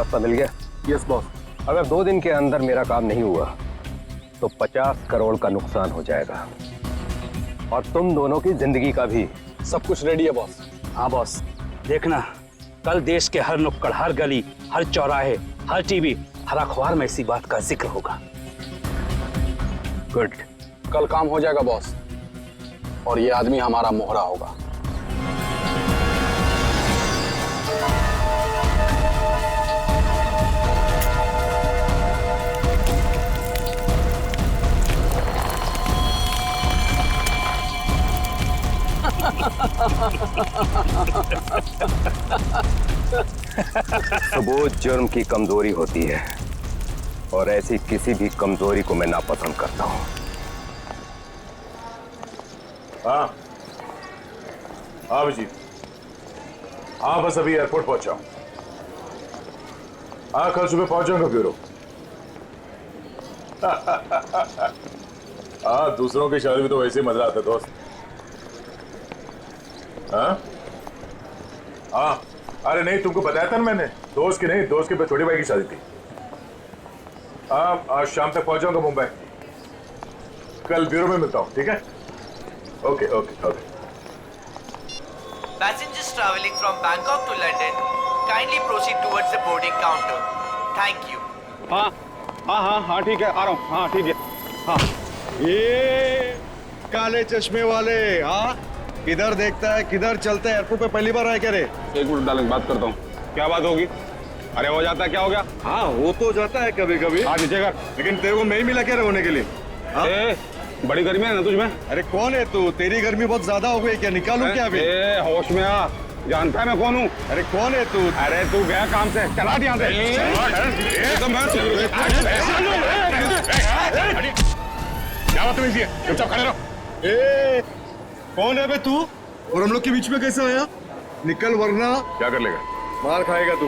रास्ता मिल गया? Yes boss. अगर 2 दिन के अंदर मेरा काम नहीं हुआ तो 50 करोड़ का नुकसान हो जाएगा और तुम दोनों की जिंदगी का भी। सब कुछ रेडी है बॉस। हाँ बॉस, देखना कल देश के हर नुक्कड़, हर गली, हर चौराहे, हर टीवी, हर अखबार में इसी बात का जिक्र होगा। गुड। कल काम हो जाएगा बॉस, और ये आदमी हमारा मोहरा होगा। सबूत जुर्म की कमजोरी होती है और ऐसी किसी भी कमजोरी को मैं नापसंद करता हूं। हाँ हाँ अभिजीत, हाँ बस अभी एयरपोर्ट पहुंचा हूं। हाँ कल सुबह पहुंच जाऊंगा ब्यूरो। हाँ दूसरों की शादी में तो वैसे ही मजा आता है दोस्त। हाँ हाँ अरे नहीं, तुमको बताया था ना मैंने, दोस्त की नहीं, दोस्त के छोटी भाई की शादी थी। हाँ आज शाम तक पहुंच जाऊंगा मुंबई। कल ब्यूरो में मिलता हूँ, ठीक है? Okay okay okay. Passengers traveling from Bangkok to London, kindly proceed towards the boarding counter. Thank you. हाँ हाँ हाँ हाँ ठीक है, आ रहा हूँ। हाँ ठीक है। हाँ ये काले चश्मे वाले, हाँ किधर देखता है किधर चलता है? एयरपोर्ट पे पहली बार आया क्या रे? एक मिनट डालेंगे, बात करता हूँ। क्या बात होगी? अरे हो जाता है, क्या हो गया? हाँ हो तो जाता है कभी कभी। हाँ नीचे कर। लेकिन तेरे को मैं ही मिला क्या होने के लिए? हाँ? बड़ी गर्मी है ना तुझमें? अरे कौन है तू? तेरी गर्मी बहुत ज्यादा हो गई क्या? निकालू क्या अभी? होश में आ, जानता है मैं कौन हूँ? अरे कौन है तू? अरे तू गया काम से, चला यहाँ से। क्या बात है? चुपचाप खड़े रहो। कौन है बे तू? और हम लोग के बीच में कैसे आया? निकल वरना क्या कर लेगा? मार खाएगा तू।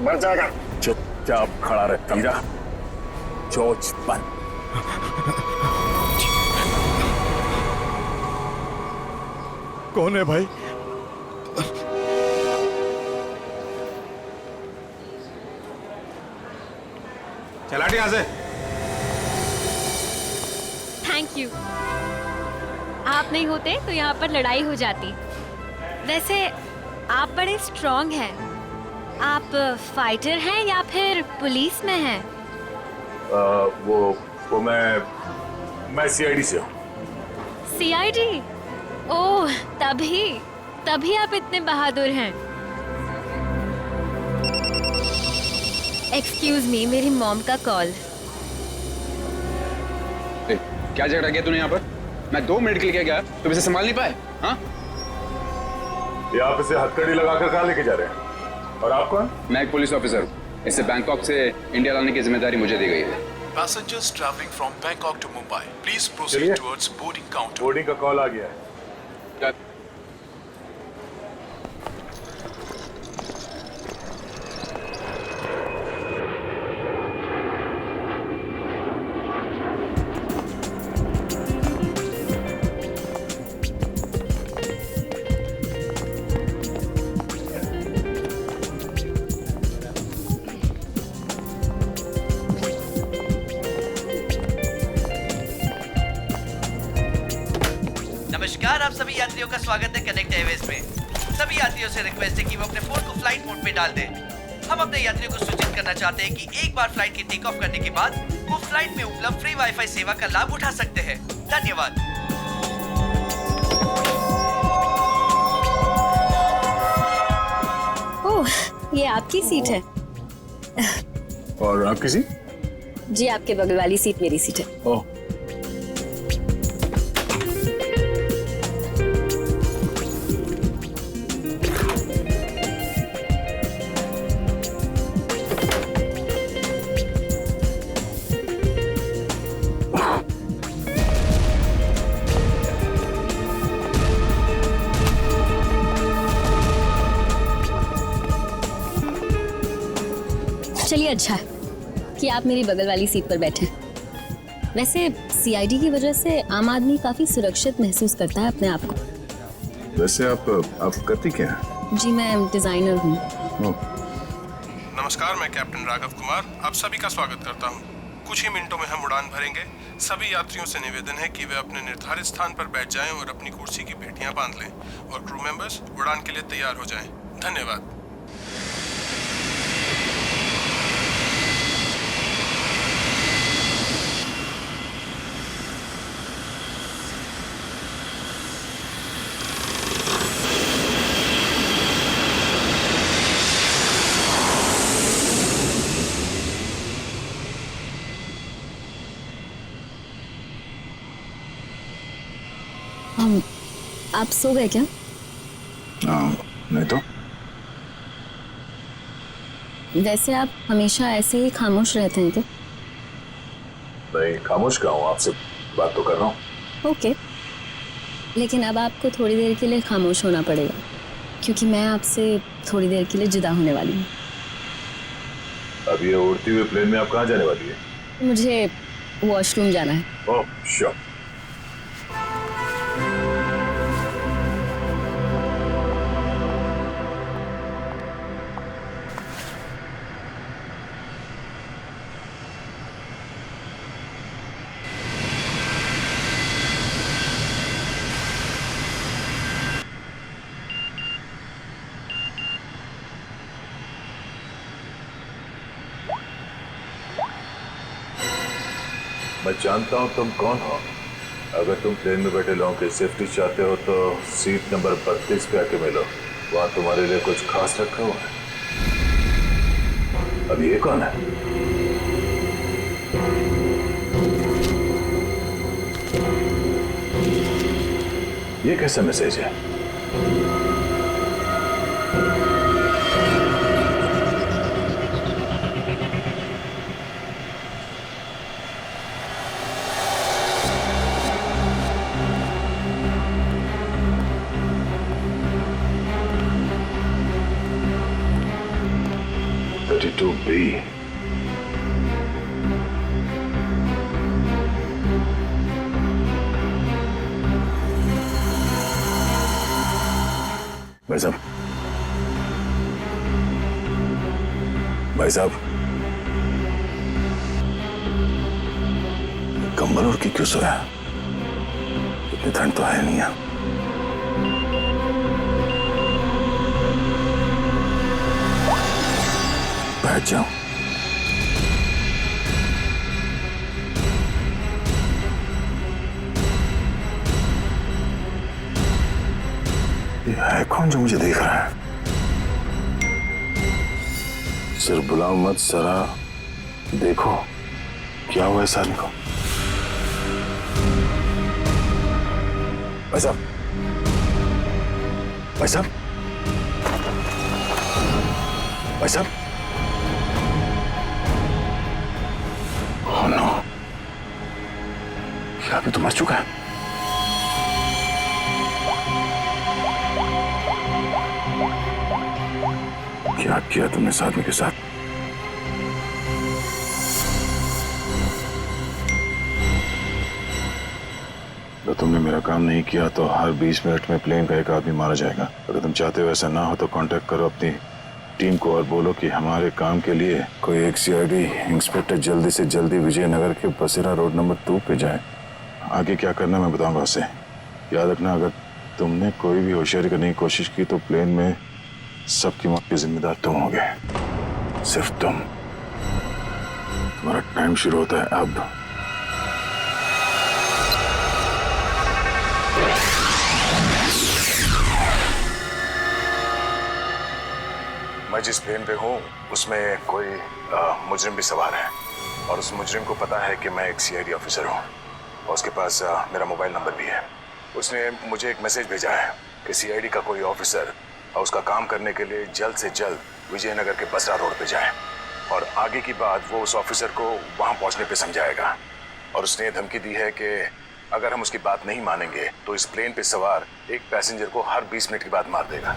मर जाएगा। चुपचाप खड़ा रहे तीरा, चोच बंद। कौन है भाई? चला यहाँ से। Thank you. आप नहीं होते तो यहाँ पर लड़ाई हो जाती। वैसे आप बड़े स्ट्रॉन्ग हैं। आप फाइटर हैं या फिर पुलिस में हैं? वो मैं सीआईडी से हूँ। सीआईडी? ओह तभी आप इतने बहादुर हैं। एक्सक्यूज मी, मेरी मॉम का कॉल। क्या झगड़ा किया तूने यहाँ पर? मैं 2 मिनट के लिए गया, तुम इसे संभाल नहीं पाए? हाँ ये आप इसे हथकड़ी लगाकर कहाँ लेके जा रहे हैं? और आप कौन? मैं एक पुलिस ऑफिसर हूँ। इसे बैंकॉक से इंडिया लाने की जिम्मेदारी मुझे दी गई है। Passengers traveling from Bangkok to Mumbai, please proceed towards boarding counter. Boarding का कॉल आ गया है। नमस्कार, आप सभी यात्रियों का स्वागत है कनेक्ट एयरवेज में। सभी यात्रियों से रिक्वेस्ट है कि वो अपने फोन को फ्लाइट मोड पे डाल दें। हम अपने यात्रियों को सूचित करना चाहते हैं कि एक बार फ्लाइट की टेक ऑफ करने के बाद वो फ्लाइट में उपलब्ध फ्री वाईफाई सेवा का लाभ उठा सकते हैं। धन्यवाद। ओह, ये आपकी सीट है। और आपकी सीट? जी, आपके बगल वाली सीट मेरी सीट है। ओह चलिए, अच्छा कि आप मेरी बगल वाली सीट पर बैठे। वैसे सीआईडी की वजह से आम आदमी काफी सुरक्षित महसूस करता है अपने आप को। वैसे आप करती क्या हैं? जी मैं डिजाइनर हूँ। नमस्कार, मैं कैप्टन राघव कुमार आप सभी का स्वागत करता हूं। कुछ ही मिनटों में हम उड़ान भरेंगे। सभी यात्रियों से निवेदन है कि वे अपने निर्धारित स्थान पर बैठ जाएं और अपनी कुर्सी की पेटियां बांध लें और क्रू मेंबर्स उड़ान के लिए तैयार हो जाएं। धन्यवाद। आप सो गए क्या? नहीं तो वैसे आप हमेशा ऐसे ही खामोश रहते हैं क्या? नहीं, खामोश क्या हूँ, आपसे बात तो कर रहा हूँ। ओके, लेकिन अब आपको थोड़ी देर के लिए खामोश होना पड़ेगा क्योंकि मैं आपसे थोड़ी देर के लिए जुदा होने वाली हूँ। अब ये उड़ती हुई प्लेन में आप कहाँ जाने वाली है? मुझे वॉशरूम जाना है। Oh sure. मैं जानता हूँ तुम कौन हो। अगर तुम प्लेन में बैठे लोगों की सेफ्टी चाहते हो तो सीट नंबर 32 पे आके मिलो, वहां तुम्हारे लिए कुछ खास रखा हुआ है। अब ये कौन है? ये कैसा मैसेज है? B. भाई साहब, भाई साहब, कंबल ओढ़ के क्यों सोया? इतनी ठंड तो है नहीं है। बैठ जाओ। ये है कौन जो मुझे देख रहा है? सिर्फ बुलाओ मत जरा देखो क्या हुआ इस आदमी को। भाई साहब, भाई साहब, भाई साहब, ओह नो, क्या अभी तो मर चुका है? क्या किया तुमने इस आदमी के साथ? तो तुमने मेरा काम नहीं किया तो हर 20 मिनट में प्लेन का एक आदमी मारा जाएगा। अगर तुम चाहते हो ऐसा ना हो तो कांटेक्ट करो अपनी टीम को और बोलो कि हमारे काम के लिए कोई एक सीआईडी इंस्पेक्टर जल्दी से जल्दी विजयनगर के बसेरा रोड नंबर 2 पे जाए। आगे क्या करना मैं बताऊंगा उसे। याद रखना, अगर तुमने कोई भी होशियारी करने की कोशिश की तो प्लेन में सबकी मौत के जिम्मेदार तुम होगे, सिर्फ तुम। तुम्हारा टाइम शुरू होता है अब। मैं जिस प्लेन पे हूँ उसमें कोई मुजरिम भी सवार है और उस मुजरिम को पता है कि मैं एक सीआईडी ऑफिसर हूँ और उसके पास मेरा मोबाइल नंबर भी है। उसने मुझे एक मैसेज भेजा है कि सीआईडी का कोई ऑफिसर और उसका काम करने के लिए जल्द से जल्द विजयनगर के बसरा रोड पे जाए और आगे की बात वो उस ऑफिसर को वहाँ पहुँचने पे समझाएगा। और उसने ये धमकी दी है कि अगर हम उसकी बात नहीं मानेंगे तो इस प्लेन पे सवार एक पैसेंजर को हर 20 मिनट के बाद मार देगा।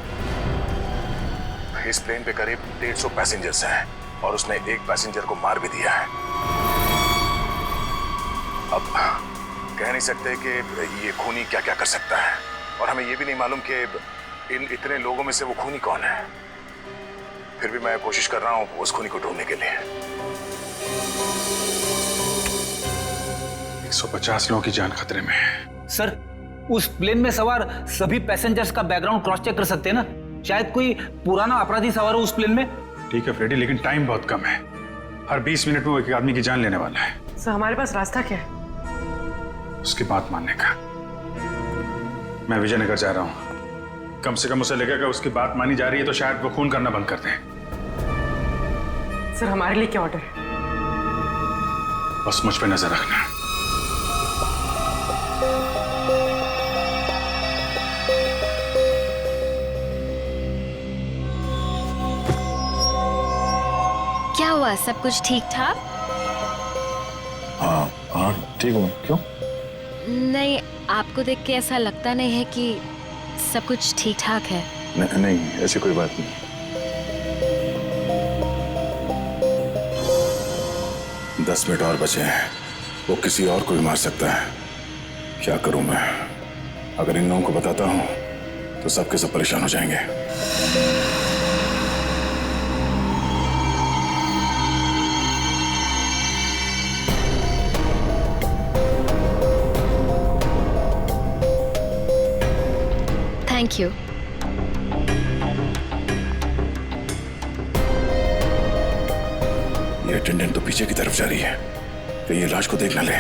इस प्लेन पे करीब 150 पैसेंजर्स हैं और उसने एक पैसेंजर को मार भी दिया है। अब कह नहीं सकते कि ये खूनी क्या क्या कर सकता है, और हमें ये भी नहीं मालूम कि इन इतने लोगों में से वो खूनी कौन है। फिर भी मैं कोशिश कर रहा हूं उस खूनी को ढूंढने के लिए। 150 लोगों की जान खतरे में है। सर, उस प्लेन में सवार सभी पैसेंजर्स का बैकग्राउंड क्रॉस चेक कर सकते हैं ना? शायद कोई पुराना अपराधी सवार हो उस प्लेन में। ठीक है फ्रेडी, लेकिन टाइम बहुत कम है। हर 20 मिनट में वो एक आदमी की जान लेने वाला है। सर, हमारे पास रास्ता क्या है? उसकी बात मानने का। मैं विजयनगर जा रहा हूं। कम से कम उसे लगेगा उसकी बात मानी जा रही है तो शायद वो खून करना बंद कर दें। सर, हमारे लिए क्या ऑर्डर है? बस मुझ पे नजर रखना। क्या हुआ, सब कुछ ठीक ठाक? हाँ हाँ ठीक हूँ। क्यों? नहीं, आपको देख के ऐसा लगता नहीं है कि सब कुछ ठीक ठाक है। नहीं, ऐसी कोई बात नहीं। दस मिनट और बचे हैं। वो किसी और को भी मार सकता है। क्या करूं मैं? अगर इन लोगों को बताता हूं तो सबके सब परेशान हो जाएंगे। Thank you. ये अटेंडेंट तो पीछे की तरफ जा रही है, कहीं ये लाश को देख ना ले।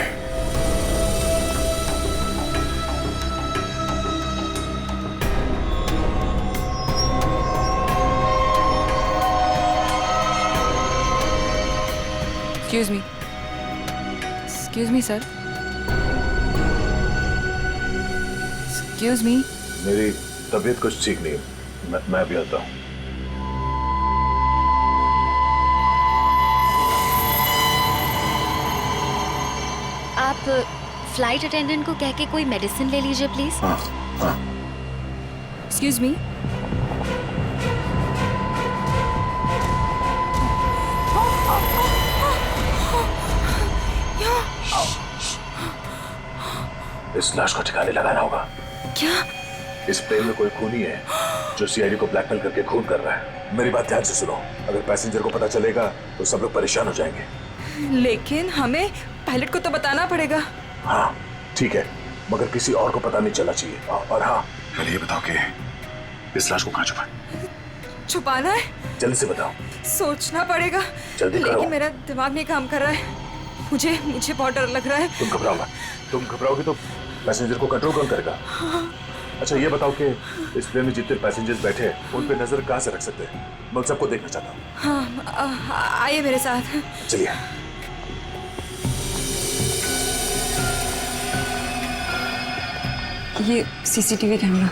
Excuse me, sir. Excuse me. मेरी तबीयत कुछ ठीक नहीं, मैं भी आता हूँ। आप फ्लाइट अटेंडेंट को कह के कोई मेडिसिन ले लीजिए प्लीज। हाँ हाँ। Excuse me. इस लाश को ठिकाने लगाना होगा। क्या? इस प्लेन में कोई खूनी है जो सीआईडी को ब्लैकमेल करके खून कर रहा है। मेरी बात ध्यान से सुनो, अगर पैसेंजर को पता चलेगा तो सब लोग परेशान हो जाएंगे। लेकिन हमें पायलट को तो बताना पड़ेगा। हाँ ठीक है, मगर किसी और को पता नहीं चलना चाहिए। और हाँ, पहले ये बताओ कि इस लाश को कहाँ छुपाए? छुपाना है? जल्दी से बताओ। सोचना पड़ेगा। जल्दी करो। लेकिन मेरा दिमाग नहीं काम कर रहा है। मुझे बहुत डर लग रहा है। तुम घबराओ मत। तुम घबराओगे तो पैसेंजर को कंट्रोल कौन करेगा? अच्छा ये बताओ कि इस प्लेन में जितने पैसेंजर्स बैठे हैं उन पे नजर कहाँ से रख सकते हैं? मैं उन सबको देखना चाहता हूँ। हाँ, आइए मेरे साथ। चलिए। ये सीसीटीवी कैमरा।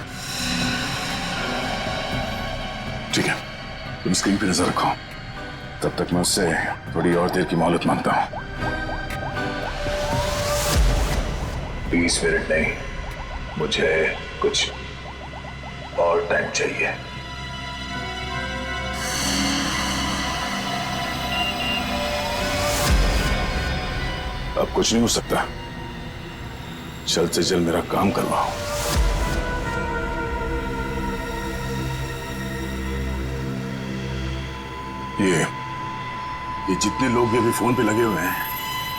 ठीक है, तुम स्क्रीन पे नजर रखो, तब तक मैं उससे थोड़ी और देर की मोहलत मांगता हूँ। 20 मिनट नहीं, मुझे कुछ और टाइम चाहिए। अब कुछ नहीं हो सकता, जल्द से जल्द मेरा काम करवाओ। ये जितने लोग भी अभी फोन पे लगे हुए हैं,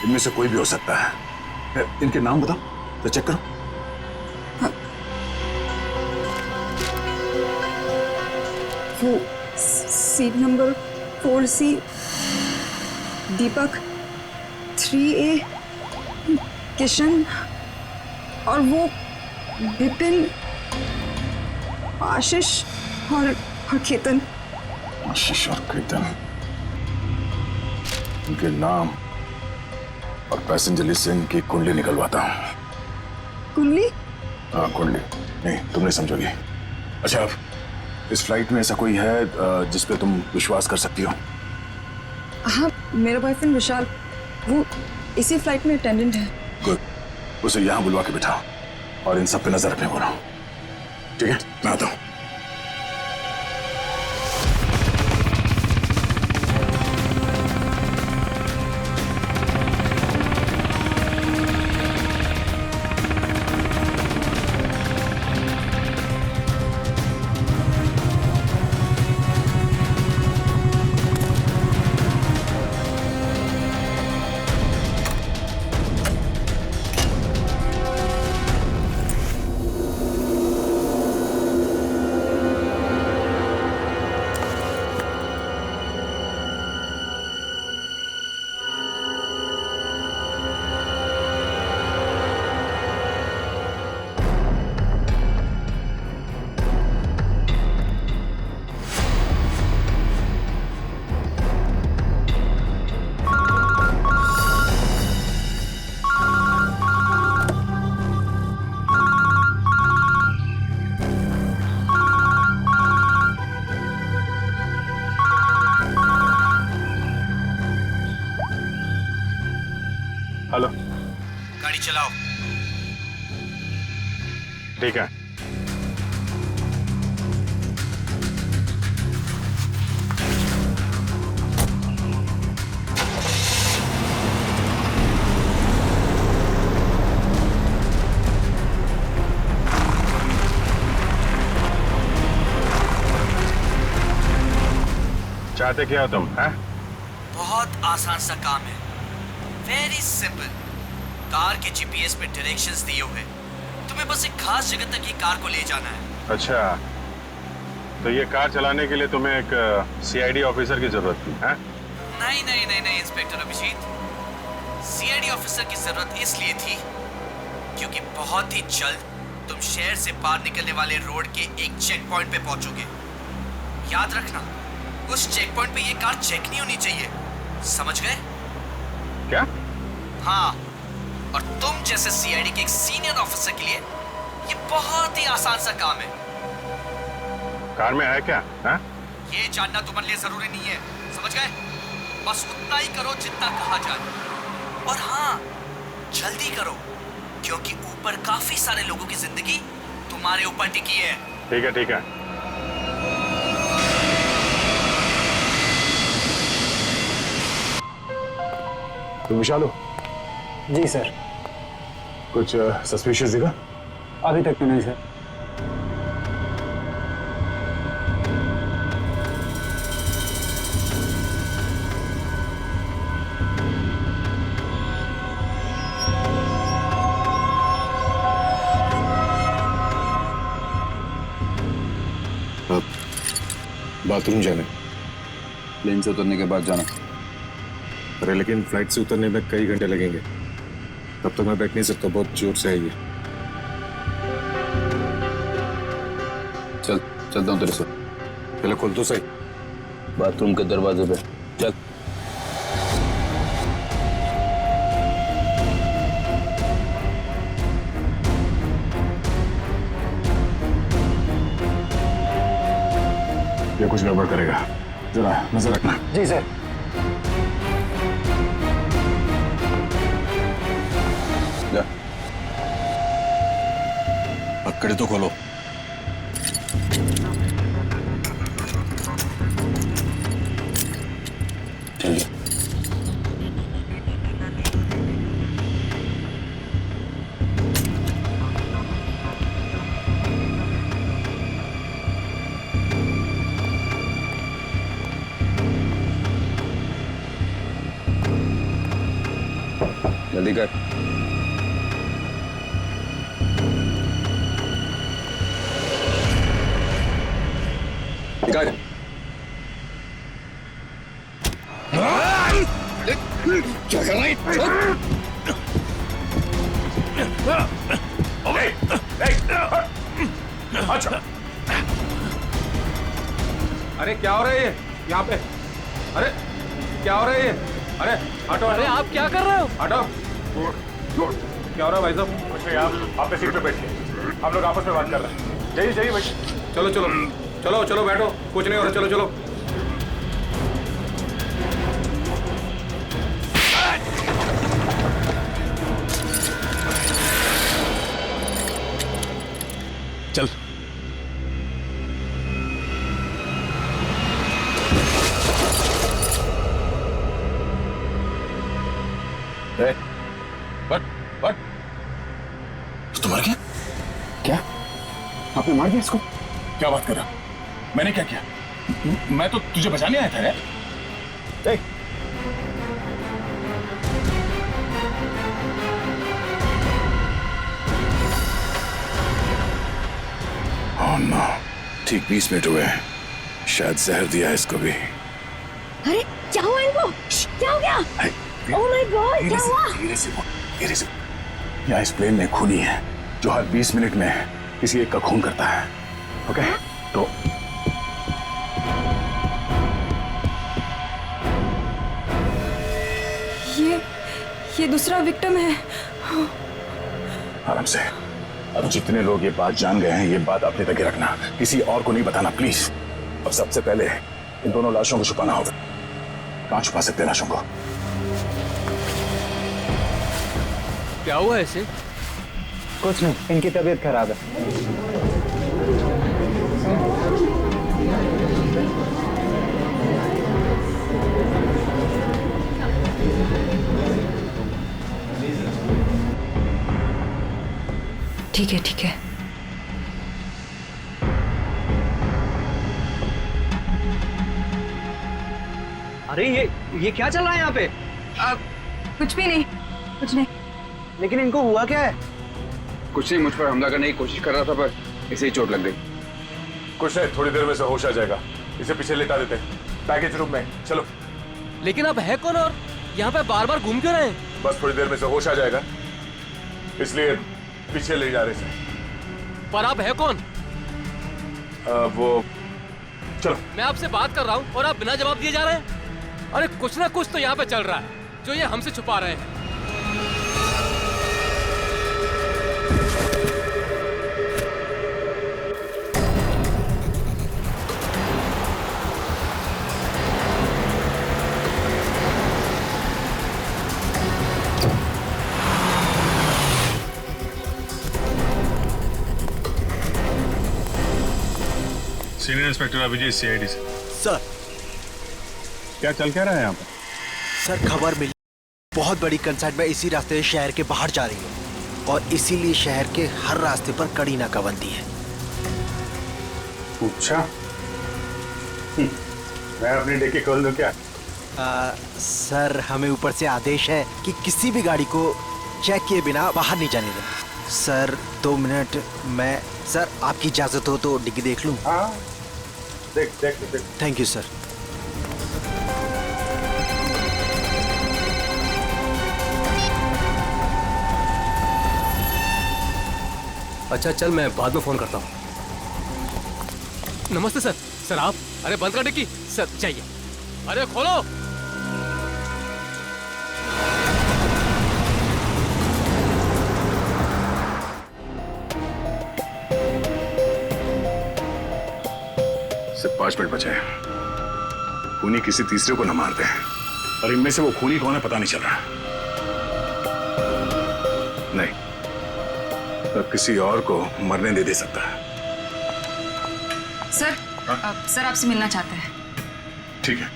इनमें से कोई भी हो सकता है। इनके नाम बताओ तो चेक करो। वो सीट नंबर 4C, दीपक 3A, किशन, और वो विपिन, आशीष और केतन। आशीष और केतन, उनके नाम और पैसेंजर लिस्ट से इनकी कुंडली निकलवाता हूँ। कुंडली? हाँ कुंडली, नहीं तुम नहीं समझोगी। अच्छा, इस फ्लाइट में ऐसा कोई है जिस पे तुम विश्वास कर सकती हो? हाँ, मेरा बॉयफ्रेंड विशाल, वो इसी फ्लाइट में अटेंडेंट है। गुड, उसे यहाँ बुलवा के बिठाओ और इन सब पे नजर रखने बोलो। ठीक है, मैं आता हूँ। चलाओ। ठीक है। चाहते क्या हो तुम, हैं? बहुत आसान सा काम है, वेरी सिंपल। कार के जीपीएस पे डायरेक्शंस दिए हुए, तुम्हें बस एक खास जगह तक ये कार को ले जाना है। अच्छा, तो ये कार चलाने के लिए तुम्हें एक सीआईडी ऑफिसर की जरूरत थी, हैं? नहीं नहीं नहीं नहीं इंस्पेक्टर अभिजीत, सीआईडी ऑफिसर की जरूरत इसलिए थी क्योंकि बहुत ही जल्द तुम शहर से बाहर निकलने वाले रोड के एक चेक पॉइंट पे पहुंचोगे। याद रखना, उस चेक पॉइंट पे ये कार चेक नहीं होनी चाहिए, समझ गए? क्या? हाँ, और तुम जैसे सीआईडी के एक सीनियर ऑफिसर के लिए ये बहुत ही आसान सा काम है। कार में है क्या, हैं? ये जानना तुम्हारे लिए जरूरी नहीं है, समझ गए? बस उतना ही करो जितना कहा जाए, और हाँ, जल्दी करो क्योंकि ऊपर काफी सारे लोगों की जिंदगी तुम्हारे ऊपर टिकी है। ठीक है, ठीक है। तुम विशाल हो? जी सर। कुछ सस्पिशियस दिखा? अभी तक तो नहीं सर। बाथरूम जाने? प्लेन से उतरने के बाद जाना। अरे लेकिन फ्लाइट से उतरने में कई घंटे लगेंगे, तब तक मैं बैठ नहीं सकता, बहुत जोर से है ये। चलता हूँ तेरे से। पहले खोल तो सही। बाथरूम के दरवाजे पे चल। ये कुछ गड़बड़ करेगा, जरा नजर रखना। जी सर। पकड़े तो खोलो। चलिए। जल्दी कर। क्या कर रहा है? अच्छा, अरे क्या हो रहा है ये यहाँ पे? अरे क्या हो रहा है ये? अरे हटो। अरे आप क्या कर रहे हो? हटो। क्या हो रहा है भाई साहब? कुछ नहीं, आप अपने सीट पे बैठिए, हम लोग आपस में बात कर रहे हैं। जाइए जाइए बैठिए। चलो चलो चलो चलो बैठो, कुछ नहीं हो रहा, चलो चलो। चल। बट तो मर गया क्या? आपने मार दिया इसको? क्या बात कर रहा? मैंने क्या किया? मैं तो तुझे बचाने आया था यार। ओह नो, ठीक 20 मिनट हुए हैं, शायद जहर दिया इसको भी। अरे क्या हुआ इनको? क्या हो गया? ओह माय गॉड, क्या हुआ? धीरे से। यहाँ इस प्लेन में खूनी है जो हर 20 मिनट में किसी एक का खून करता है। ओके, तो ये दूसरा विक्टिम है। आराम से। अब जितने लोग ये बात जान गए हैं, ये बात अपने तक ही रखना, किसी और को नहीं बताना प्लीज। अब सबसे पहले इन दोनों लाशों को छुपाना होगा। कहाँ छुपा सकते हैं लाशों को? क्या हुआ ऐसे? कुछ नहीं, इनकी तबीयत खराब है। ठीक है ठीक है। अरे ये क्या चल रहा है यहाँ पे? कुछ भी नहीं, कुछ नहीं। लेकिन इनको हुआ क्या है? कुछ नहीं, मुझ पर हमला करने की कोशिश कर रहा था पर इसे ही चोट लग गई। कुछ नहीं, थोड़ी देर में से होश आ जाएगा। इसे पीछे लेटा देते हैं पैकेज रूम में। चलो। लेकिन अब है कौन और यहाँ पे बार बार घूम क्यों रहे हैं? बस थोड़ी देर में से होश आ जाएगा, इसलिए पीछे ले जा रहे हैं। पर आप है कौन? वो चलो। मैं आपसे बात कर रहा हूँ और आप बिना जवाब दिए जा रहे हैं। अरे कुछ ना कुछ तो यहाँ पे चल रहा है जो ये हमसे छुपा रहे हैं। सीनियर इंस्पेक्टर अभिजीत, सीआईडी से। सर, क्या चल क्या रहा है यहाँ पर? सर खबर मिली, बहुत बड़ी कंसाइनमेंट इसी रास्ते से शहर के बाहर जा रही है और इसीलिए शहर के हर रास्ते पर कड़ी नाकाबंदी है। अच्छा, मैं अपनी डिक्की खोल दूं क्या? सर हमें ऊपर से आदेश है कि किसी भी गाड़ी को चेक किए बिना बाहर नहीं जाने दें। सर 2 मिनट, मैं सर आपकी इजाजत हो तो डिग्गी देख लूं? हाँ, देख देख देख। Thank you sir. अच्छा चल, मैं बाद में फोन करता हूँ। नमस्ते सर। सर आप? अरे बंद कर डिक्की। सर चाहिए। अरे खोलो। सिर्फ 5 मिनट बचे हैं। खूनी किसी तीसरे को न मार दे, और इनमें से वो खूनी कौन है पता नहीं चल रहा। नहीं, तो किसी और को मरने दे सकता है। सर, सर आपसे मिलना चाहते हैं। ठीक है।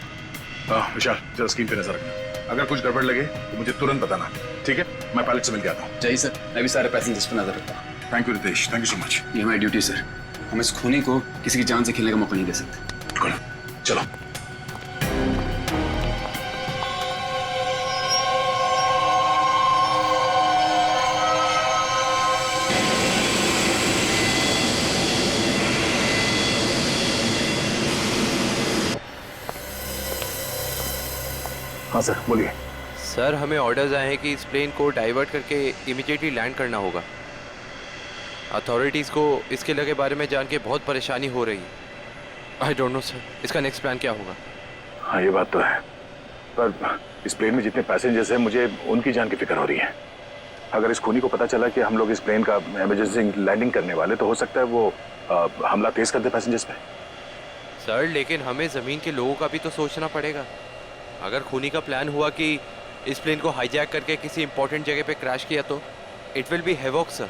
विशाल, जरा स्क्रीन पे नजर रखना। अगर कुछ गड़बड़ लगे तो मुझे तुरंत बताना। ठीक है, मैं पायलट से मिल के आता हूँ। जी सर, मैं भी सारे पैसेंजर्स पर नजर रखता हूँ। Thank you Ritesh, thank you so much. ये हमारी ड्यूटी सर। हम इस खूनी को किसी की जान से खेलने का मौका नहीं दे सकते। चलो। हाँ सर, बोलिए। सर हमें ऑर्डर्स आए हैं कि इस प्लेन को डाइवर्ट करके इमीडिएटली लैंड करना होगा। अथॉरिटीज़ को इसके लगे बारे में जान के बहुत परेशानी हो रही है। आई डोंट नो सर, इसका नेक्स्ट प्लान क्या होगा? हाँ ये बात तो है, पर इस प्लेन में जितने पैसेंजर्स हैं मुझे उनकी जान की फिक्र हो रही है। अगर इस खूनी को पता चला कि हम लोग इस प्लेन का इमरजेंसी लैंडिंग करने वाले, तो हो सकता है वो हमला तेज कर दे पैसेंजर्स पे। सर लेकिन हमें ज़मीन के लोगों का भी तो सोचना पड़ेगा। अगर खूनी का प्लान हुआ कि इस प्लेन को हाईजैक करके किसी इंपॉर्टेंट जगह पे क्रैश किया तो it will be havoc sir.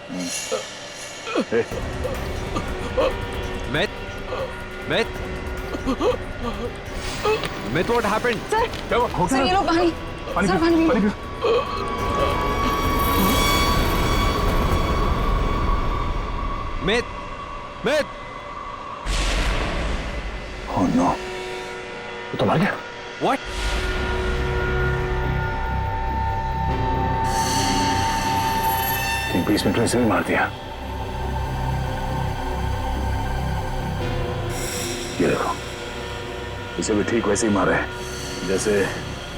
Myth, what happened? Sir ये लो पानी। सर पानी P low. Myth! Oh no! तो मर गया? What? तीन 20 मिनट में इसे भी मार दिया। ये देखो, इसे भी ठीक वैसे ही मारा है जैसे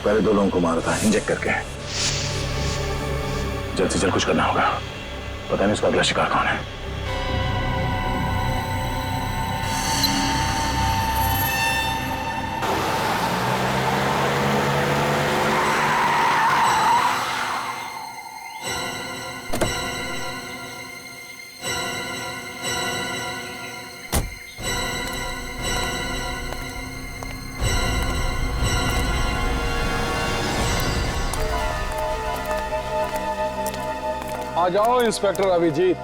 पहले 2 लोगों को मारा था, इंजेक्ट करके। जल्द से जल्द कुछ करना होगा, पता नहीं उसका अगला शिकार कौन है। आ जाओ इंस्पेक्टर अभिजीत।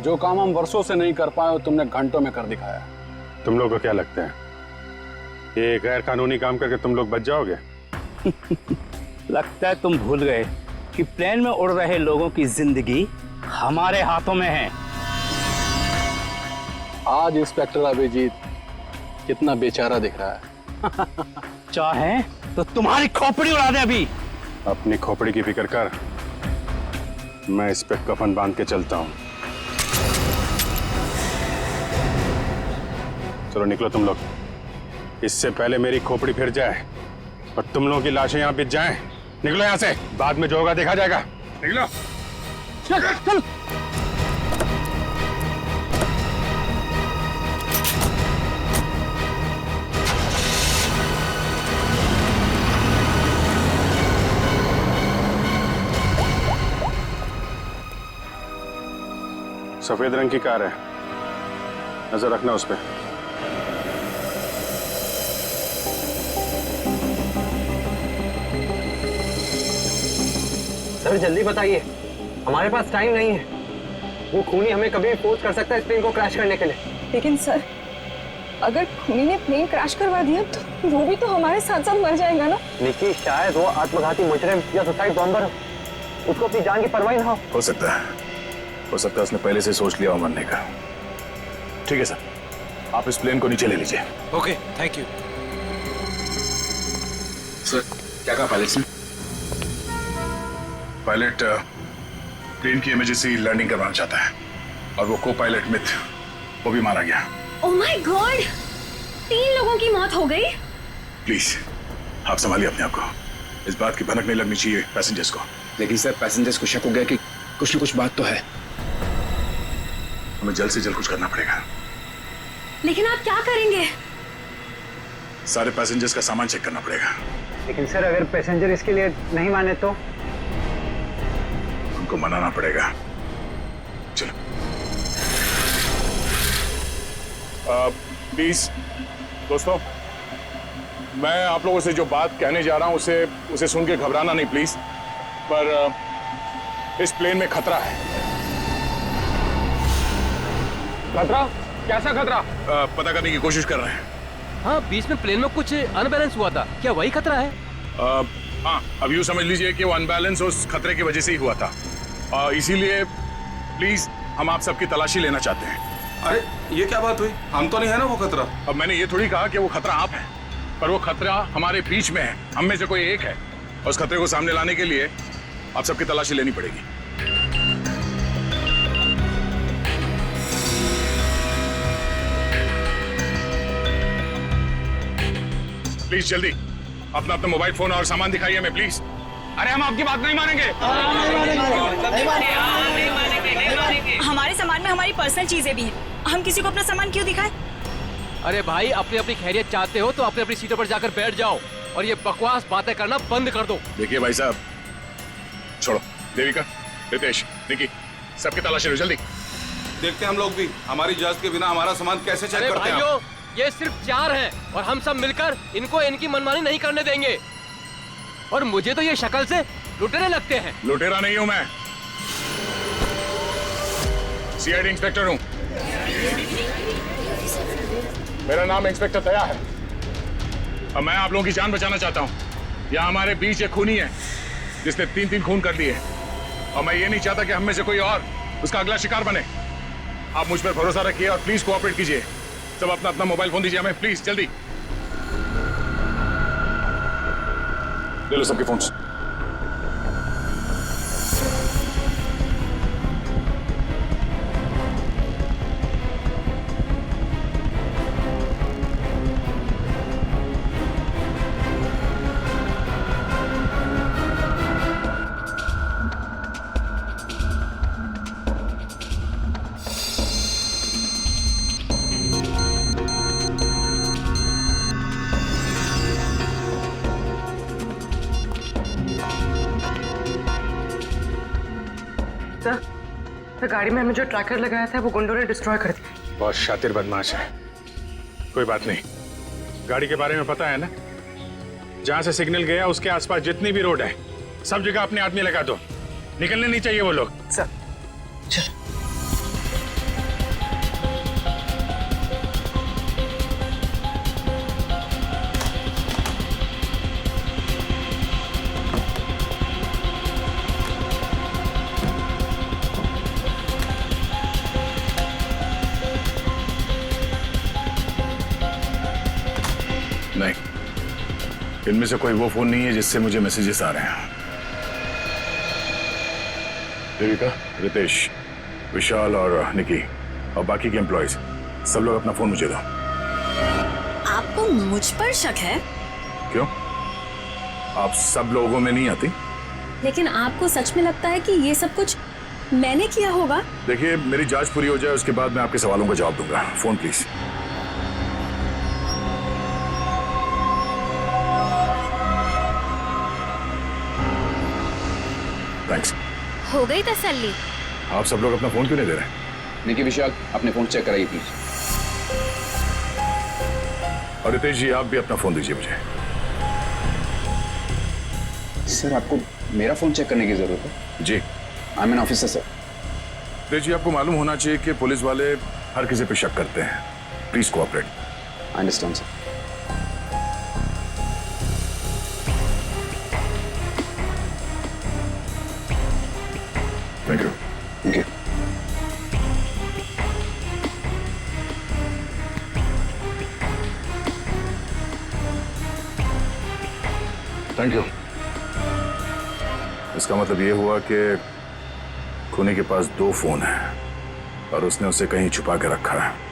जो काम हम वर्षों से नहीं कर पाए वो तुमने घंटों में कर दिखाया। तुम लोग को क्या लगता है ये गैर कानूनी काम करके तुम लोग बच जाओगे? लगता है तुम भूल गए कि प्लेन में उड़ रहे लोगों की जिंदगी हमारे हाथों में है। आज इंस्पेक्टर अभिजीत कितना बेचारा दिख रहा है। चाहे तो तुम्हारी खोपड़ी उड़ा दे अभी। अपनी खोपड़ी की फिक्र कर, मैं इस पे कफन बांध के चलता हूं। चलो निकलो तुम लोग, इससे पहले मेरी खोपड़ी फिर जाए और तुम लोगों की लाशें यहाँ बिछ जाएं। निकलो यहाँ से, बाद में जो होगा देखा जाएगा। निकलो। चल चल। सफेद रंग की कार है, नजर रखना उस पर। सर जल्दी बताइए, हमारे पास टाइम नहीं है। वो खूनी हमें कभी भी फोर्स कर सकता है इस प्लेन को क्रैश करने के लिए। लेकिन सर, अगर खूनी ने प्लेन क्रैश करवा दिया तो वो भी तो हमारे साथ साथ मर जाएगा ना। निकी, शायद वो आत्मघाती मुजरिम या सुसाइड बॉम्बर हो, उसको अपनी जान की परवाह ना हो सकता है उसने पहले से सोच लिया हो मरने का। ठीक है सर, आप इस प्लेन को नीचे ले लीजिए। Okay, thank you. सर क्या कहा पायलट ने? पायलट प्लेन की इमरजेंसी लैंडिंग करवाना चाहता है और वो को पायलट मिथ वो भी मारा गया। ओह माय गॉड, 3 लोगों की मौत हो गई। प्लीज आप संभालिए अपने आप को, इस बात की भनक नहीं लगनी चाहिए पैसेंजर्स को। लेकिन सर पैसेंजर्स को शक हो गया कि कुछ न कुछ बात तो है। हमें जल्द से जल्द कुछ करना पड़ेगा। लेकिन आप क्या करेंगे? सारे पैसेंजर्स का सामान चेक करना पड़ेगा। लेकिन सर अगर पैसेंजर इसके लिए नहीं माने तो? उनको मनाना पड़ेगा। चलो। प्लीज दोस्तों, मैं आप लोगों से जो बात कहने जा रहा हूं उसे सुन के घबराना नहीं प्लीज। पर इस प्लेन में खतरा है। खतरा? कैसा खतरा? पता करने की कोशिश कर रहे हैं। हाँ, बीच में प्लेन में कुछ अनबैलेंस हुआ था, क्या वही खतरा है? हाँ, अब यूँ समझ लीजिए कि वो अनबैलेंस उस खतरे की वजह से ही हुआ था। इसीलिए प्लीज हम आप सबकी तलाशी लेना चाहते हैं। अरे ये क्या बात हुई? हम तो नहीं है ना वो खतरा। अब मैंने ये थोड़ी कहा कि वो खतरा आप है, पर वो खतरा हमारे बीच में है, हम में से कोई एक है। और उस खतरे को सामने लाने के लिए आप सबकी तलाशी लेनी पड़ेगी। प्लीज जल्दी अपना मोबाइल फोन और सामान दिखाइए हमें प्लीज। अरे हम आपकी बात नहीं मानेंगे। हमारे सामान में हमारी पर्सनल चीजें भी हैं, हम किसी को अपना सामान क्यों दिखाएं? अरे भाई, अपनी अपनी खैरियत चाहते हो तो अपनी अपनी सीटों पर जाकर बैठ जाओ और ये बकवास बातें करना बंद कर दो। देखिए भाई साहब, छोड़ो। देविका, रितेश, निकी, सबकी तलाशी लो जल्दी। देखते हैं हम लोग भी हमारी इजाजत के बिना हमारा सामान कैसे चेक करते हैं। भाइयों, ये सिर्फ 4 हैं और हम सब मिलकर इनको इनकी मनमानी नहीं करने देंगे। और मुझे तो ये शक्ल से लुटेरे लगते हैं। लुटेरा नहीं हूं मैं, सीआईडी इंस्पेक्टर हूं। मेरा नाम इंस्पेक्टर दया है और मैं आप लोगों की जान बचाना चाहता हूं। यहाँ हमारे बीच एक खूनी है जिसने 3 खून कर लिए और मैं ये नहीं चाहता कि हम में से कोई और उसका अगला शिकार बने। आप मुझ पर भरोसा रखिए और प्लीज कोऑपरेट कीजिए। सब अपना अपना मोबाइल फोन दीजिए हमें प्लीज, जल्दी ले लो सबके फोन्स। तो गाड़ी में हमें जो ट्रैकर लगाया था वो गुंडों ने डिस्ट्रॉय कर दिया। बहुत शातिर बदमाश है। कोई बात नहीं, गाड़ी के बारे में पता है ना? जहां से सिग्नल गया उसके आसपास जितनी भी रोड है सब जगह अपने आदमी लगा दो निकलने नहीं चाहिए वो लोग। सर चल। नहीं, इनमें से कोई वो फोन नहीं है जिससे मुझे मैसेजेस आ रहे हैं। देविका, रितेश, विशाल और निकी और बाकी के एम्प्लॉयज सब लोग अपना फोन मुझे दो। आपको मुझ पर शक है? क्यों? आप सब लोगों में नहीं आती? लेकिन आपको सच में लगता है कि ये सब कुछ मैंने किया होगा? देखिए, मेरी जांच पूरी हो जाए उसके बाद मैं आपके सवालों का जवाब दूंगा। Phone please. थैंक्स। हो गई तसल्ली? आप सब लोग अपना फोन क्यों नहीं दे रहे? निकी, विशाल, अपने फोन चेक कराइए प्लीज। और रितेश जी, आप भी अपना फोन दीजिए मुझे। सर, आपको मेरा फोन चेक करने की जरूरत है? जी। I am an officer sir. Ritesh ji, आपको मालूम होना चाहिए कि पुलिस वाले हर किसी पे शक करते हैं। Please cooperate. I understand sir. Thank you. Thank you. Thank you. इसका मतलब ये हुआ कि खूनी के पास 2 फोन हैं और उसने उसे कहीं छुपा के रखा है।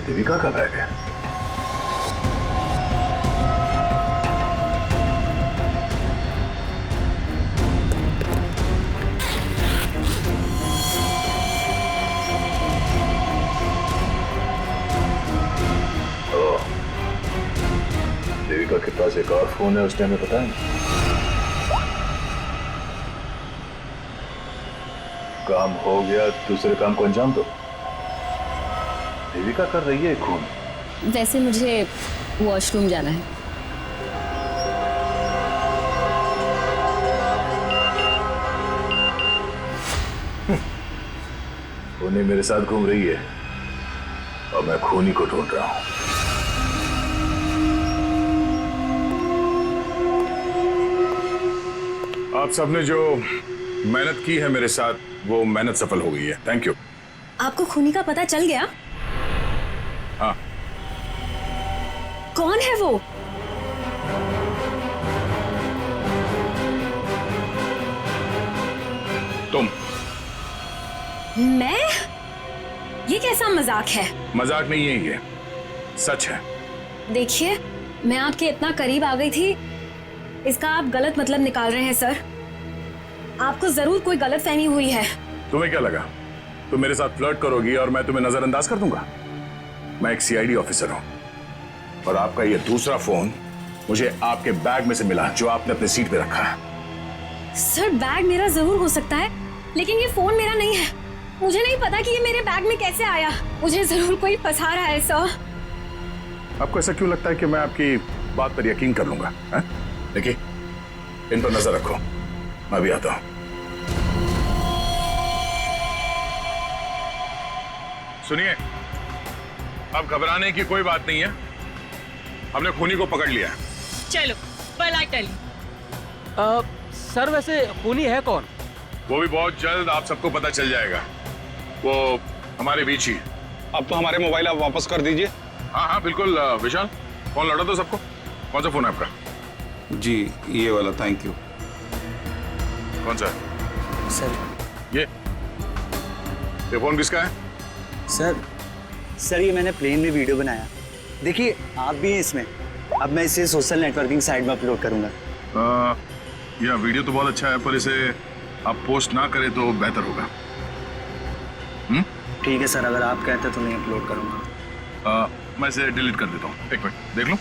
देविका का बैग है। देविका के पास एक और फोन है, उस टाइम में पता है। काम हो गया, दूसरे काम को अंजाम दो। देविका कर रही है खून। वैसे मुझे वॉशरूम जाना है। खूनी मेरे साथ घूम रही है और मैं खूनी को ढूंढ रहा हूं। आप सबने जो मेहनत की है मेरे साथ, वो मेहनत सफल हो गई है। Thank you. आपको खूनी का पता चल गया? हाँ। कौन है वो? तुम। मैं? ये कैसा मजाक है? मजाक नहीं है, ये सच है। देखिए, मैं आपके इतना करीब आ गई थी, इसका आप गलत मतलब निकाल रहे हैं सर। आपको जरूर कोई गलतफहमी हुई है। तुम्हें क्या लगा तुम मेरे साथ फ्लर्ट करोगी और मैं तुम्हें नजरअंदाज कर दूंगा? मैं एक सीआईडी ऑफिसर हूं और आपका ये दूसरा फोन मुझे आपके बैग में से मिला, जो आपने अपने सीट पे रखा है। सर, बैग मेरा जरूर हो सकता है, लेकिन ये फोन मेरा नहीं है। मुझे नहीं पता कि ये मेरे बैग में कैसे आया। मुझे जरूर कोई फंसा रहा है सर। आपको ऐसा क्यों लगता है कि मैं आपकी बात पर यकीन कर लूंगा? देखिए, इन पर नजर रखो, मैं भी आता हूं। सुनिए, अब घबराने की कोई बात नहीं है। हमने खूनी को पकड़ लिया है। चलो, well I tell you। Sir, वैसे खूनी है कौन? वो भी बहुत जल्द आप सबको पता चल जाएगा। वो हमारे बीच ही। अब तो हमारे मोबाइल आप वापस कर दीजिए। हाँ हाँ बिल्कुल। विशाल, फोन लौटा दो सबको। कौन सा फोन है आपका? जी, ये वाला। Thank you. कौन सा? सर, ये फोन किसका है? सर ये मैंने प्लेन में वीडियो बनाया। देखिए आप भी हैं इसमें। अब मैं इसे सोशल नेटवर्किंग साइट में अपलोड करूंगा। यह वीडियो तो बहुत अच्छा है, पर इसे आप पोस्ट ना करें तो बेहतर होगा। ठीक है सर, अगर आप कहते हैं तो मैं अपलोड करूंगा। मैं इसे डिलीट कर देता हूँ। एक मिनट देख लूं।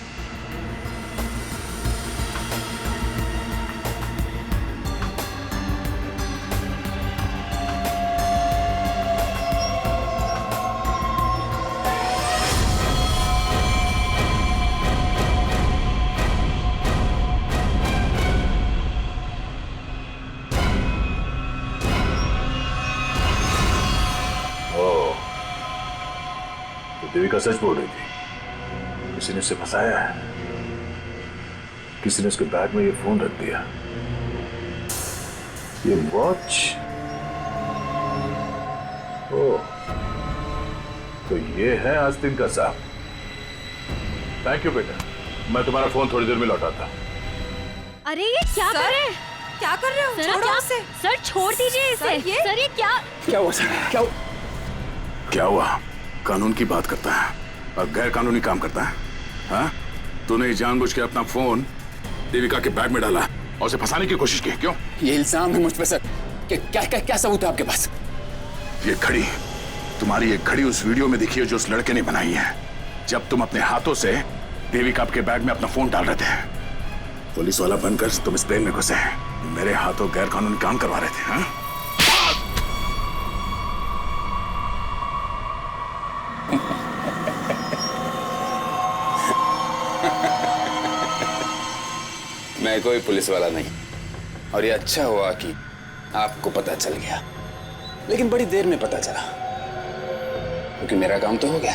देविका सच बोल रही थी। किसी ने उसे फंसाया है। किसी ने उसके बैग में ये फोन रख दिया। ये वॉच। ओह, तो ये है आस्तीन का साहब। थैंक यू बेटा, मैं तुम्हारा फोन थोड़ी देर में लौटाता। अरे ये क्या कर रहे हैं? क्या कर रहे हो? छोड़ो उसे। सर छोड़ दीजिए इसे। सर ये क्या हुआ सर? क्या हुआ? कानून की बात करता है और गैर कानूनी काम करता है। हाँ? तूने जानबूझ के अपना फोन देविका के बैग में डाला और उसे फंसाने की कोशिश की। क्यों? ये इल्जाम है मुझ पे सर। क्या सबूत है आपके पास? ये घड़ी, तुम्हारी एक घड़ी उस वीडियो में दिखी है जो उस लड़के ने बनाई है, जब तुम अपने हाथों से देविका के बैग में अपना फोन डाल रहे थे। पुलिस वाला बनकर तुम इस प्लेन में घुसे, मेरे हाथों गैर कानूनी काम करवा रहे थे। हाँ? मैं कोई पुलिस वाला नहीं, और ये अच्छा हुआ कि आपको पता चल गया, लेकिन बड़ी देर में पता चला, क्योंकि मेरा काम तो हो गया।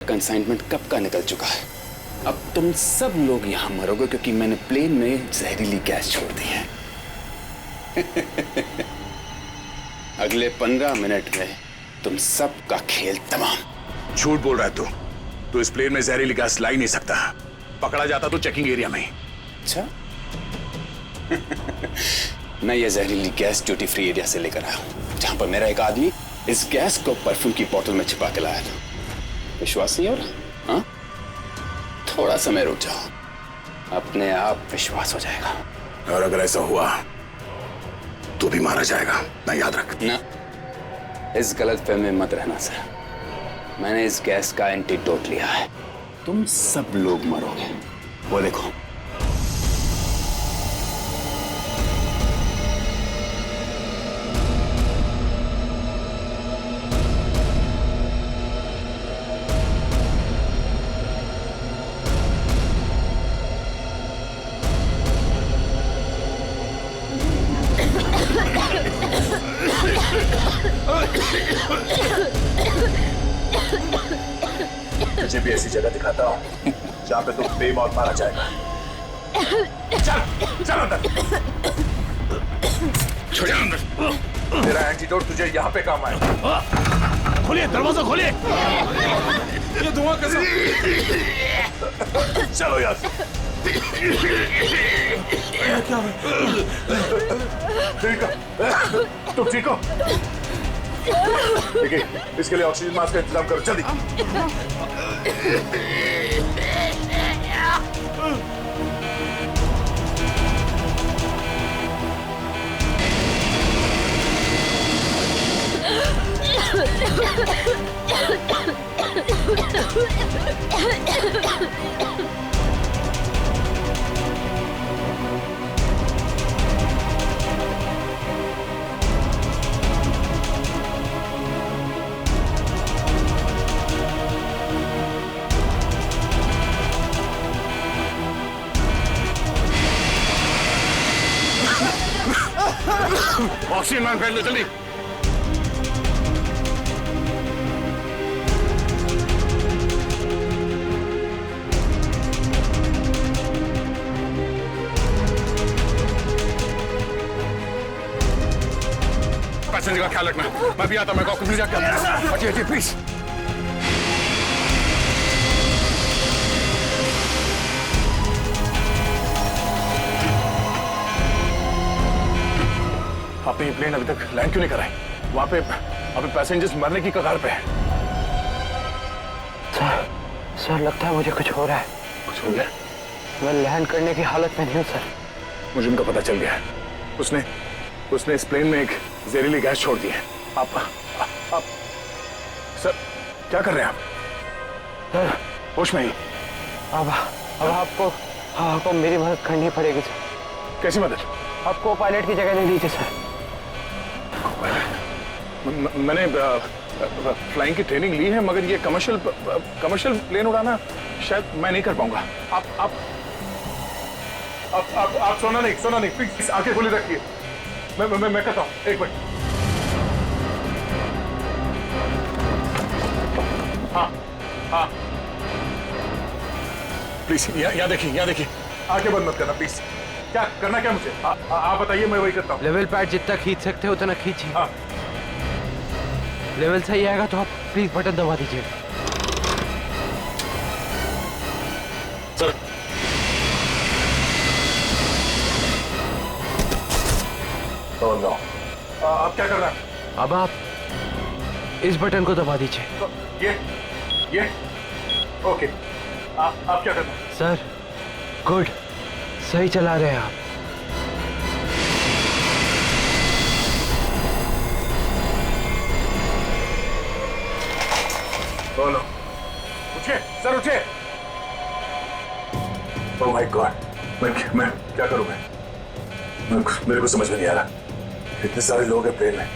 कंसाइनमेंट कब का निकल चुका है। अब तुम सब लोग यहां मरोगे क्योंकि मैंने प्लेन में जहरीली गैस छोड़ दी है। अगले 15 मिनट में तुम सब का खेल तमाम। झूठ बोल रहा है तू इस प्लेन में जहरीली गैस ला ही नहीं सकता। पकड़ा जाता तो चेकिंग एरिया में ही। अच्छा। मैं ये जहरीली गैस ड्यूटी फ्री एरिया से लेकर आया हूं, जहां पर मेरा एक आदमी इस गैस को परफ्यूम की बोतल में छिपा के लाया था। विश्वास नहीं हो रहा? हाँ? थोड़ा समय रुक जाओ, अपने आप विश्वास हो जाएगा। और अगर ऐसा हुआ तो भी मारा जाएगा, ना याद रख। ना, इस गलतफहमी में मत रहना सर। मैंने इस गैस का एंटीडोट लिया है। तुम सब लोग मरोगे। वो देखो। मुझे भी ऐसी जगह दिखाता हूँ जहाँ पे तुम बेमौत मारा जाएगा। चल चल अंदर। छोड़ अंदर। तेरा एंटीडोट तुझे यहाँ पे काम आएगा। खोलिए दरवाजा, खोलिए। ये धुआं कैसे? चलो यार। क्या तुम ठीक हो? देखिए, इसके लिए ऑक्सीजन मास्क का इंतजाम करो जल्दी। ऑक्सीजन मास्क पहन लो जल्दी। पैसेंजर का ख्याल रखना। मैं भी आता, मैं कॉकपिट में जाके आता। हटिए प्लीज। आपने ये प्लेन अभी तक लैंड क्यों नहीं कराई? वहां पे अभी पैसेंजर्स मरने की कगार पे है। सर लगता है मुझे कुछ हो रहा है। कुछ हो गया? मैं लैंड करने की हालत में नहीं हूँ सर। मुझे उनका पता चल गया है। उसने इस प्लेन में एक जहरीली गैस छोड़ दी है। आप सर क्या कर रहे हैं आप? सर होश में ही? अब आपको मेरी मदद करनी पड़ेगी सर। कैसी मदद? आपको पायलट की जगह दे दीजिए सर। मैंने फ्लाइंग की ट्रेनिंग ली है, मगर ये कमर्शियल प्लेन उड़ाना शायद मैं नहीं कर पाऊंगा। आप सोना नहीं प्लीज आंखें खुली रखिए। मैं करता हूँ, एक मिनट। हाँ प्लीज यहाँ देखिए आंखें बंद मत करना प्लीज। क्या करना क्या मुझे? आप बताइए, मैं वही करता हूँ। लेवल पैड जितना खींच सकते हो उतना खींचिए। हाँ। लेवल सही आएगा तो आप प्लीज बटन दबा दीजिए। सर नो आप क्या कर रहे हैं? अब आप इस बटन को दबा दीजिए। ये ओके। आप क्या कर रहे हैं? सर गुड, सही चला रहे हैं आप। बोलो, उठिए सर, उठिए। ओह माय गॉड, मैं क्या करूं? मेरे को समझ में नहीं आ रहा। इतने सारे लोग हैं प्लेन में।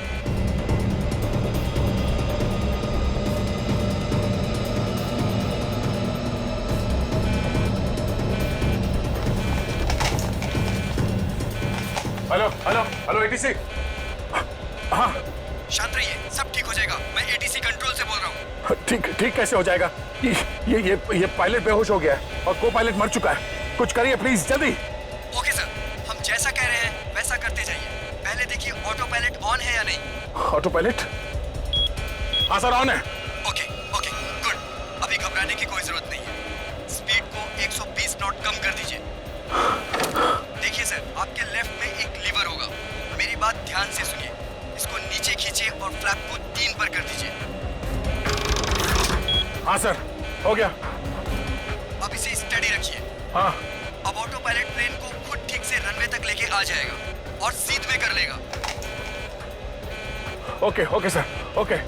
Hello ATC. हाँ शांत रहिए, सब ठीक हो जाएगा। मैं एटीसी कंट्रोल से बोल रहा हूँ। ठीक कैसे हो जाएगा? ये पायलट बेहोश हो गया है और को पायलट मर चुका है। कुछ करिए प्लीज, जल्दी। ओके सर, हम जैसा कह रहे हैं वैसा करते जाइए। पहले देखिए ऑटो पायलट ऑन है या नहीं। Auto pilot? हाँ सर, ऑन है। Okay good. अभी घबराने की कोई जरूरत नहीं है। स्पीड को 120 नॉट कम कर दीजिए। देखिए सर, आपके लेफ्ट में एक लीवर होगा। मेरी बात ध्यान से सुनिए। इसको नीचे खींचिए और फ्लैप को 3 पर कर दीजिए। हाँ सर, हो गया। अब इसे स्टडी रखिए। हाँ। अब ऑटो पायलट प्लेन को खुद ठीक से रनवे तक लेके आ जाएगा और सीध में कर लेगा। Okay sir, okay.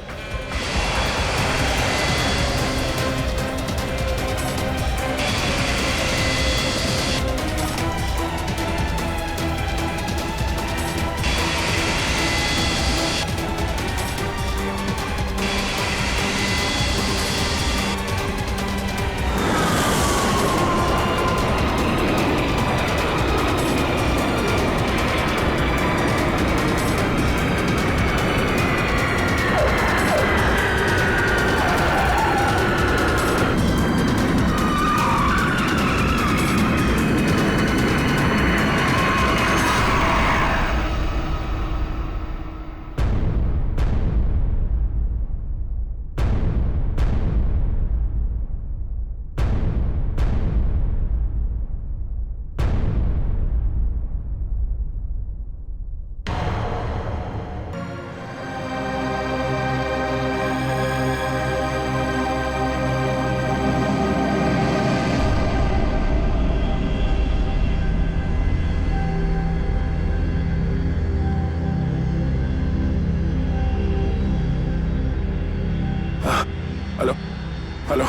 Hello,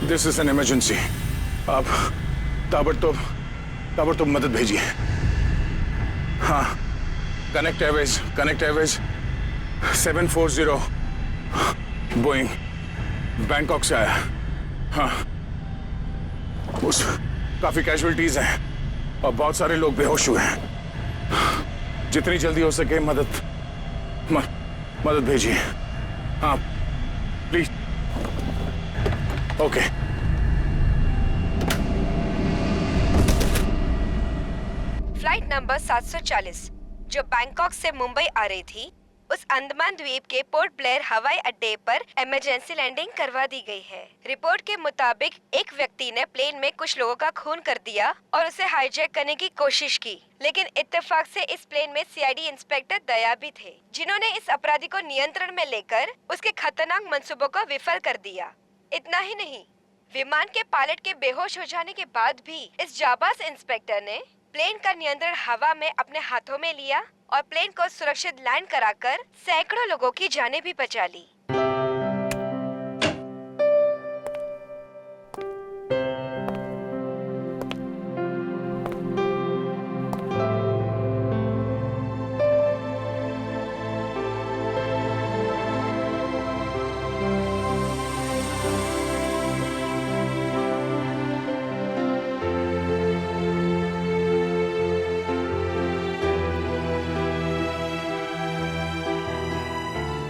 this is an emergency. आप ताबड़तोड़ मदद भेजिए। हाँ, कनेक्ट एयरवेज 740 बोइंग बैंकॉक से आया। हाँ, उस काफी कैजुअलिटीज हैं और बहुत सारे लोग बेहोश हुए हैं। जितनी जल्दी हो सके मदद भेजिए। हाँ प्लीज। ओके। फ्लाइट नंबर 740 जो बैंकॉक से मुंबई आ रही थी, उस अंडमान द्वीप के पोर्ट ब्लेयर हवाई अड्डे पर इमरजेंसी लैंडिंग करवा दी गई है। रिपोर्ट के मुताबिक एक व्यक्ति ने प्लेन में कुछ लोगों का खून कर दिया और उसे हाईजैक करने की कोशिश की, लेकिन इत्तेफाक से इस प्लेन में सीआईडी इंस्पेक्टर दया भी थे, जिन्होंने इस अपराधी को नियंत्रण में लेकर उसके खतरनाक मंसूबों को विफल कर दिया। इतना ही नहीं, विमान के पायलट के बेहोश हो जाने के बाद भी इस जाबाज इंस्पेक्टर ने प्लेन का नियंत्रण हवा में अपने हाथों में लिया और प्लेन को सुरक्षित लैंड कराकर सैकड़ों लोगों की जानें भी बचा ली।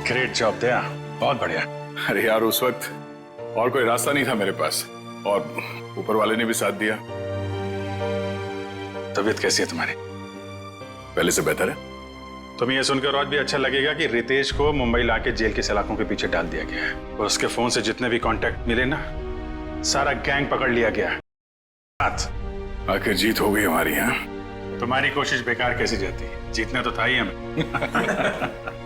ग्रेट जॉब दया, बहुत बढ़िया। अरे यार, उस वक्त और कोई रास्ता नहीं था मेरे पास और ऊपर वाले ने भी साथ दिया। तबीयत कैसी है तुम्हारी? पहले से बेहतर है। तुम्हें यह सुनकर और भी अच्छा लगेगा कि रितेश को मुंबई लाके जेल के सलाखों के पीछे डाल दिया गया है और उसके फोन से जितने भी कांटेक्ट मिले ना, सारा गैंग पकड़ लिया गया है। आखिर जीत हो गई हमारी। यहाँ तुम्हारी कोशिश बेकार कैसी जाती है? जीतना तो था ही हमें।